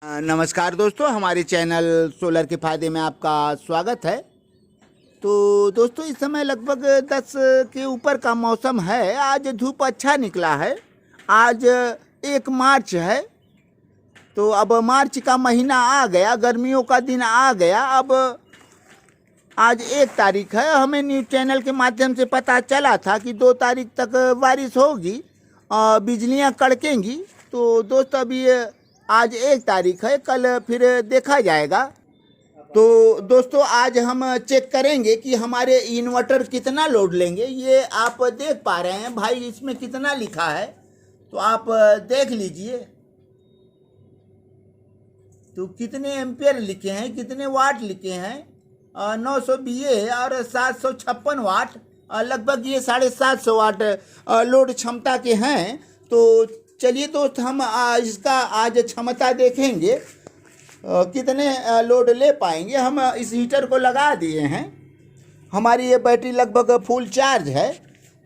नमस्कार दोस्तों, हमारे चैनल सोलर के फ़ायदे में आपका स्वागत है। तो दोस्तों, इस समय लगभग 10 के ऊपर का मौसम है। आज धूप अच्छा निकला है। आज 1 मार्च है। तो अब मार्च का महीना आ गया, गर्मियों का दिन आ गया। अब आज 1 तारीख है। हमें न्यूज़ चैनल के माध्यम से पता चला था कि 2 तारीख तक बारिश होगी और बिजलियाँ कड़केंगी। तो दोस्तों, अभी आज 1 तारीख है, कल फिर देखा जाएगा। तो दोस्तों, आज हम चेक करेंगे कि हमारे इन्वर्टर कितना लोड लेंगे। ये आप देख पा रहे हैं भाई, इसमें कितना लिखा है तो आप देख लीजिए। तो कितने एम्पियर लिखे हैं, कितने वाट लिखे हैं, 900 VA है और 756 वाट, लगभग ये 750 वाट लोड क्षमता के हैं। तो चलिए दोस्त, हम इसका आज क्षमता देखेंगे, कितने लोड ले पाएंगे। हम इस हीटर को लगा दिए हैं। हमारी ये बैटरी लगभग फुल चार्ज है।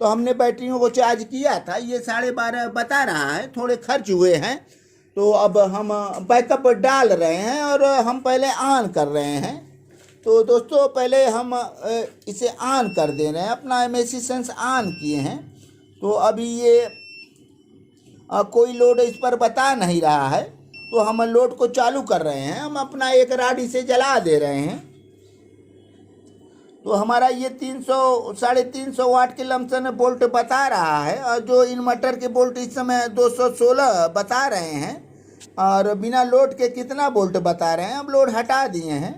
तो हमने बैटरियों को चार्ज किया था, ये 12.5 बता रहा है, थोड़े खर्च हुए हैं। तो अब हम बैकअप डाल रहे हैं और हम पहले ऑन कर रहे हैं। तो दोस्तों, पहले हम इसे ऑन कर दे रहे हैं, अपना MAC सेंस ऑन किए हैं। तो अभी ये कोई लोड इस पर बता नहीं रहा है। तो हम लोड को चालू कर रहे हैं। हम अपना एक राड इसे जला दे रहे हैं। तो हमारा ये 300-350 वाट के लमसम वोल्ट बता रहा है और जो इन्वर्टर के वोल्ट इस समय 216 बता रहे हैं। और बिना लोड के कितना वोल्ट बता रहे हैं, अब लोड हटा दिए हैं।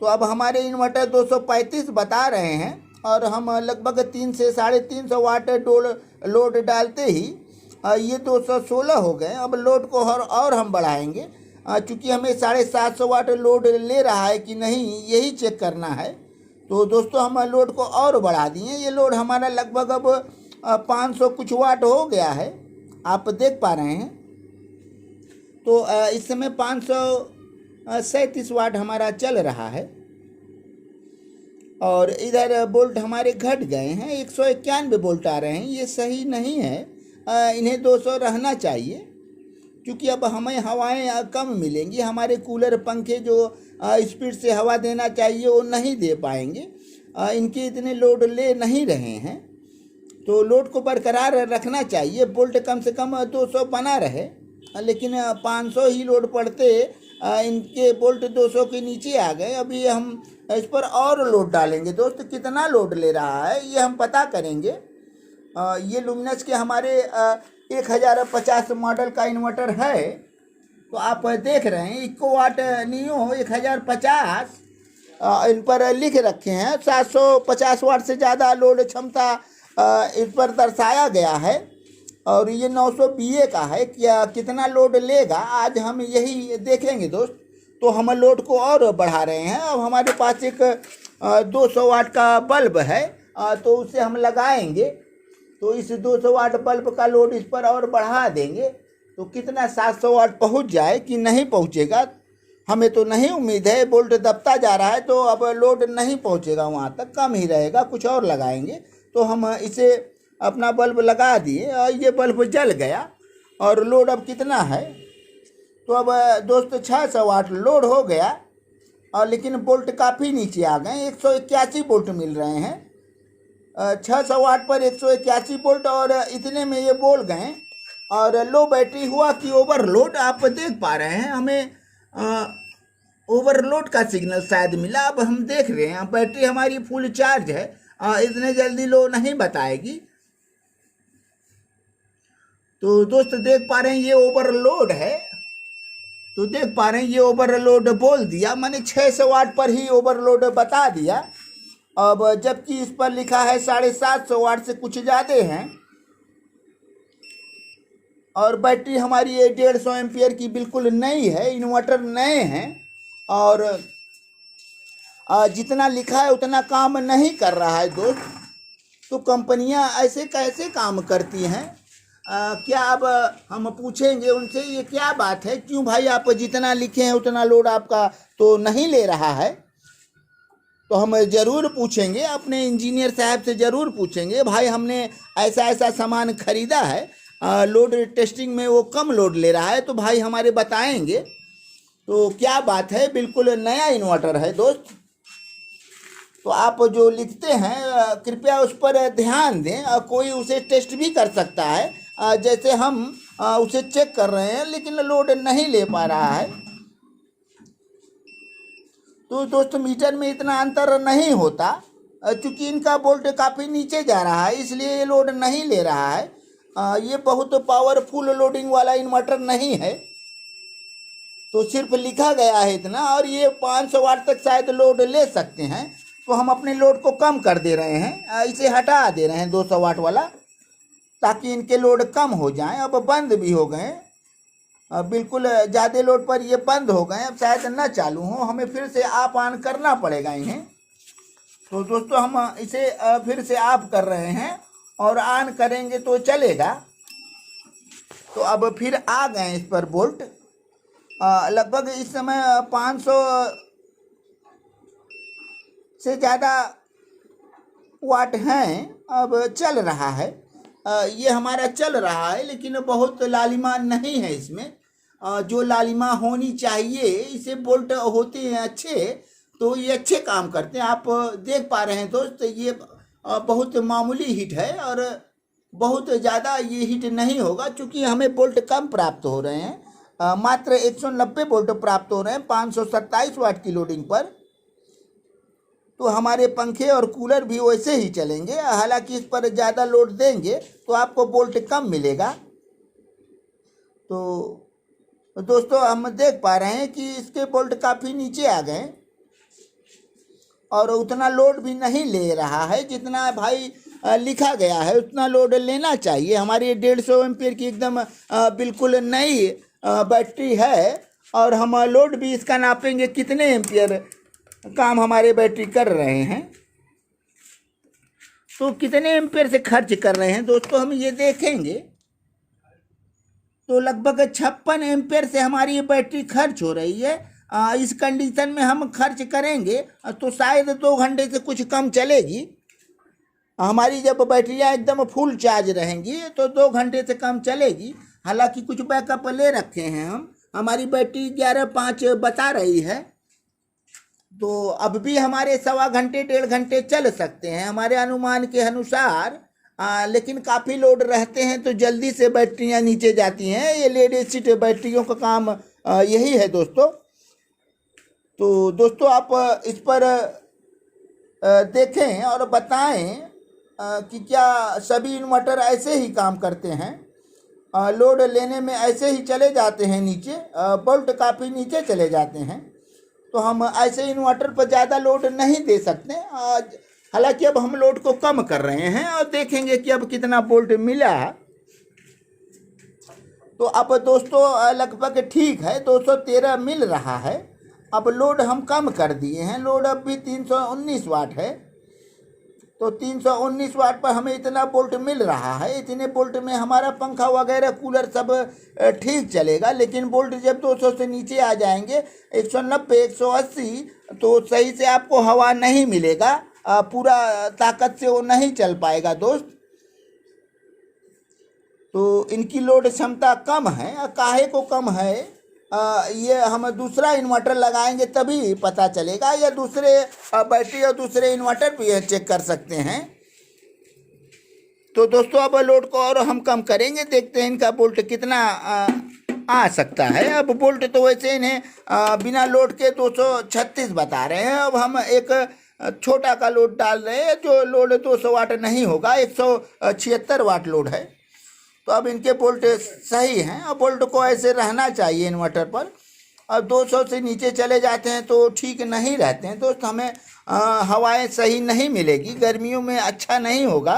तो अब हमारे इन्वर्टर 235 बता रहे हैं और हम लगभग 300 से 350 वाट लोड डालते ही ये 216 हो गए। अब लोड को और हम बढ़ाएंगे, चूँकि हमें 750 वाट लोड ले रहा है कि नहीं, यही चेक करना है। तो दोस्तों, हम लोड को और बढ़ा दिए। ये लोड हमारा लगभग अब 500 कुछ वाट हो गया है, आप देख पा रहे हैं। तो इस समय 537 वाट हमारा चल रहा है और इधर वोल्ट हमारे घट गए हैं, 191 वोल्ट आ रहे हैं। ये सही नहीं है, इन्हें 200 रहना चाहिए, क्योंकि अब हमें हवाएं कम मिलेंगी। हमारे कूलर पंखे जो स्पीड से हवा देना चाहिए वो नहीं दे पाएंगे, इनके इतने लोड ले नहीं रहे हैं। तो लोड को बरकरार रखना चाहिए, वोल्ट कम से कम 200 बना रहे, लेकिन 500 ही लोड पड़ते, इनके वोल्ट 200 के नीचे आ गए। अभी हम इस पर और लोड डालेंगे। दोस्त, कितना लोड ले रहा है ये हम पता करेंगे। ये लुमिनस के हमारे 1050 मॉडल का इन्वर्टर है। तो आप देख रहे हैं इको वाट नियो 1050 इन पर लिख रखे हैं। 750 वाट से ज़्यादा लोड क्षमता इस पर दर्शाया गया है और ये 900 VA का है। क्या कितना लोड लेगा आज हम यही देखेंगे दोस्त। तो हम लोड को और बढ़ा रहे हैं। अब हमारे पास एक 200 वाट का बल्ब है, तो उसे हम लगाएंगे। तो इस 200 वाट बल्ब का लोड इस पर और बढ़ा देंगे। तो कितना 700 वाट पहुंच जाए कि नहीं पहुंचेगा, हमें तो नहीं उम्मीद है। वोल्ट दबता जा रहा है, तो अब लोड नहीं पहुंचेगा वहां तक, कम ही रहेगा। कुछ और लगाएंगे। तो हम इसे अपना बल्ब लगा दिए और ये बल्ब जल गया। और लोड अब कितना है, तो अब दोस्त 600 वाट लोड हो गया। और लेकिन वोल्ट काफ़ी नीचे आ गए, 181 वोल्ट मिल रहे हैं। 600 वाट पर 181 वोल्ट और इतने में ये बोल गए। और लो बैटरी हुआ कि ओवरलोड, आप देख पा रहे हैं। हमें ओवरलोड का सिग्नल शायद मिला। अब हम देख रहे हैं बैटरी हमारी फुल चार्ज है, इतने जल्दी लो नहीं बताएगी। तो दोस्त देख पा रहे हैं ये ओवरलोड है। तो देख पा रहे हैं ये ओवरलोड बोल दिया, मैंने 600 वाट पर ही ओवरलोड बता दिया। अब जबकि इस पर लिखा है 750 वाट से कुछ ज़्यादा हैं। और बैटरी हमारी ये 150 एम्पियर की बिल्कुल नई है, इन्वर्टर नए हैं और जितना लिखा है उतना काम नहीं कर रहा है दोस्त। तो कंपनियां ऐसे कैसे काम करती हैं, क्या अब हम पूछेंगे उनसे ये क्या बात है, क्यों भाई आप जितना लिखे हैं उतना लोड आपका तो नहीं ले रहा है। तो हम ज़रूर पूछेंगे, अपने इंजीनियर साहब से ज़रूर पूछेंगे, भाई हमने ऐसा ऐसा सामान ख़रीदा है, लोड टेस्टिंग में वो कम लोड ले रहा है, तो भाई हमारे बताएंगे। तो क्या बात है, बिल्कुल नया इन्वर्टर है दोस्त। तो आप जो लिखते हैं कृपया उस पर ध्यान दें। कोई उसे टेस्ट भी कर सकता है, जैसे हम उसे चेक कर रहे हैं, लेकिन लोड नहीं ले पा रहा है। तो दोस्त मीटर में इतना अंतर नहीं होता, चूँकि इनका वोल्ट काफ़ी नीचे जा रहा है, इसलिए ये लोड नहीं ले रहा है। ये बहुत पावरफुल लोडिंग वाला इन्वर्टर नहीं है, तो सिर्फ लिखा गया है इतना, और ये 500 वाट तक शायद लोड ले सकते हैं। तो हम अपने लोड को कम कर दे रहे हैं, इसे हटा दे रहे हैं 200 वाट वाला, ताकि इनके लोड कम हो जाएं। अब बंद भी हो गए, बिल्कुल ज़्यादा लोड पर ये बंद हो गए, अब शायद न चालू हो, हमें फिर से ऑफ ऑन करना पड़ेगा इन्हें। तो दोस्तों हम इसे फिर से ऑफ कर रहे हैं, और ऑन करेंगे तो चलेगा। तो अब फिर आ गए इस पर वोल्ट, लगभग इस समय 500 से ज़्यादा वाट हैं। अब चल रहा है, ये हमारा चल रहा है, लेकिन बहुत लालिमा नहीं है इसमें, जो लालिमा होनी चाहिए। इसे वोल्ट होते हैं अच्छे, तो ये अच्छे काम करते हैं। आप देख पा रहे हैं दोस्त, ये बहुत मामूली हीट है, और बहुत ज़्यादा ये हीट नहीं होगा, क्योंकि हमें वोल्ट कम प्राप्त हो रहे हैं। मात्र 190 वोल्ट प्राप्त हो रहे हैं 527 वाट की लोडिंग पर। तो हमारे पंखे और कूलर भी वैसे ही चलेंगे, हालांकि इस पर ज़्यादा लोड देंगे तो आपको वोल्ट कम मिलेगा। तो दोस्तों हम देख पा रहे हैं कि इसके वोल्ट काफ़ी नीचे आ गए, और उतना लोड भी नहीं ले रहा है जितना भाई लिखा गया है, उतना लोड लेना चाहिए। हमारी 150 एम्पीयर की एकदम बिल्कुल नई बैटरी है, और हम लोड भी इसका नापेंगे कितने एम्पीयर काम हमारे बैटरी कर रहे हैं, तो कितने एम्पीयर से खर्च कर रहे हैं दोस्तों हम ये देखेंगे। तो लगभग 56 एम्पीयर से हमारी ये बैटरी खर्च हो रही है। इस कंडीशन में हम खर्च करेंगे तो शायद 2 घंटे से कुछ कम चलेगी। हमारी जब बैटरियाँ एकदम फुल चार्ज रहेंगी तो 2 घंटे से कम चलेगी। हालांकि कुछ बैकअप ले रखे हैं हम, हमारी बैटरी 11.5 बता रही है, तो अब भी हमारे 1.25 घंटे 1.5 घंटे चल सकते हैं हमारे अनुमान के अनुसार। लेकिन काफ़ी लोड रहते हैं तो जल्दी से बैटरियां नीचे जाती हैं। ये लेड एसिड बैटरियों का काम यही है दोस्तों। तो दोस्तों आप इस पर देखें और बताएं कि क्या सभी इन्वर्टर ऐसे ही काम करते हैं, लोड लेने में ऐसे ही चले जाते हैं नीचे, वोल्ट काफ़ी नीचे चले जाते हैं। तो हम ऐसे इन्वर्टर पर ज़्यादा लोड नहीं दे सकते। हालांकि अब हम लोड को कम कर रहे हैं और देखेंगे कि अब कितना वोल्ट मिला। तो अब दोस्तों लगभग ठीक है, 213 मिल रहा है। अब लोड हम कम कर दिए हैं, लोड अब भी 319 वाट है। तो 319 वाट पर हमें इतना वोल्ट मिल रहा है। इतने वोल्ट में हमारा पंखा वगैरह कूलर सब ठीक चलेगा। लेकिन वोल्ट जब 200 से नीचे आ जाएंगे, 190 180, तो सही से आपको हवा नहीं मिलेगा, पूरा ताकत से वो नहीं चल पाएगा दोस्त। तो इनकी लोड क्षमता कम है। काहे को कम है ये हम दूसरा इन्वर्टर लगाएंगे तभी पता चलेगा, या दूसरे बैटरी और दूसरे इन्वर्टर भी चेक कर सकते हैं। तो दोस्तों अब लोड को और हम कम करेंगे, देखते हैं इनका वोल्ट कितना आ सकता है। अब वोल्ट तो वैसे इन्हें बिना लोड के 236 बता रहे हैं। अब हम एक छोटा का लोड डाल रहे हैं, जो लोड 200 वाट नहीं होगा, 176 वाट लोड है। तो अब इनके वोल्ट सही हैं। अब वोल्ट को ऐसे रहना चाहिए इन्वर्टर पर। अब 200 से नीचे चले जाते हैं तो ठीक नहीं रहते हैं दोस्त, हमें हवाएं सही नहीं मिलेगी, गर्मियों में अच्छा नहीं होगा।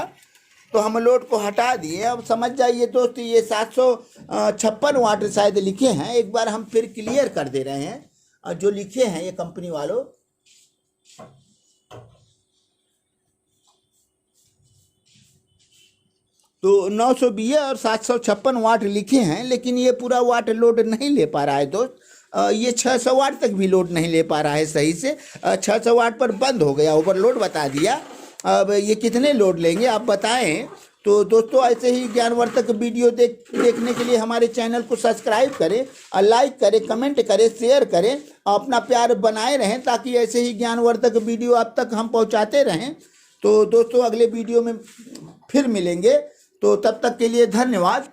तो हम लोड को हटा दिए। अब समझ जाइए दोस्त, ये 756 वाट शायद लिखे हैं। एक बार हम फिर क्लियर कर दे रहे हैं, और जो लिखे हैं ये कंपनी वालों, तो 920 और 756 वाट लिखे हैं, लेकिन ये पूरा वाट लोड नहीं ले पा रहा है दोस्त। ये 600 वाट तक भी लोड नहीं ले पा रहा है सही से। 600 वाट पर बंद हो गया, ओवरलोड बता दिया। अब ये कितने लोड लेंगे आप बताएं। तो दोस्तों ऐसे ही ज्ञानवर्धक वीडियो देखने के लिए हमारे चैनल को सब्सक्राइब करें और लाइक करें, कमेंट करें, शेयर करें, अपना प्यार बनाए रहें ताकि ऐसे ही ज्ञानवर्धक वीडियो आप तक हम पहुंचाते रहें। तो दोस्तों अगले वीडियो में फिर मिलेंगे, तो तब तक के लिए धन्यवाद।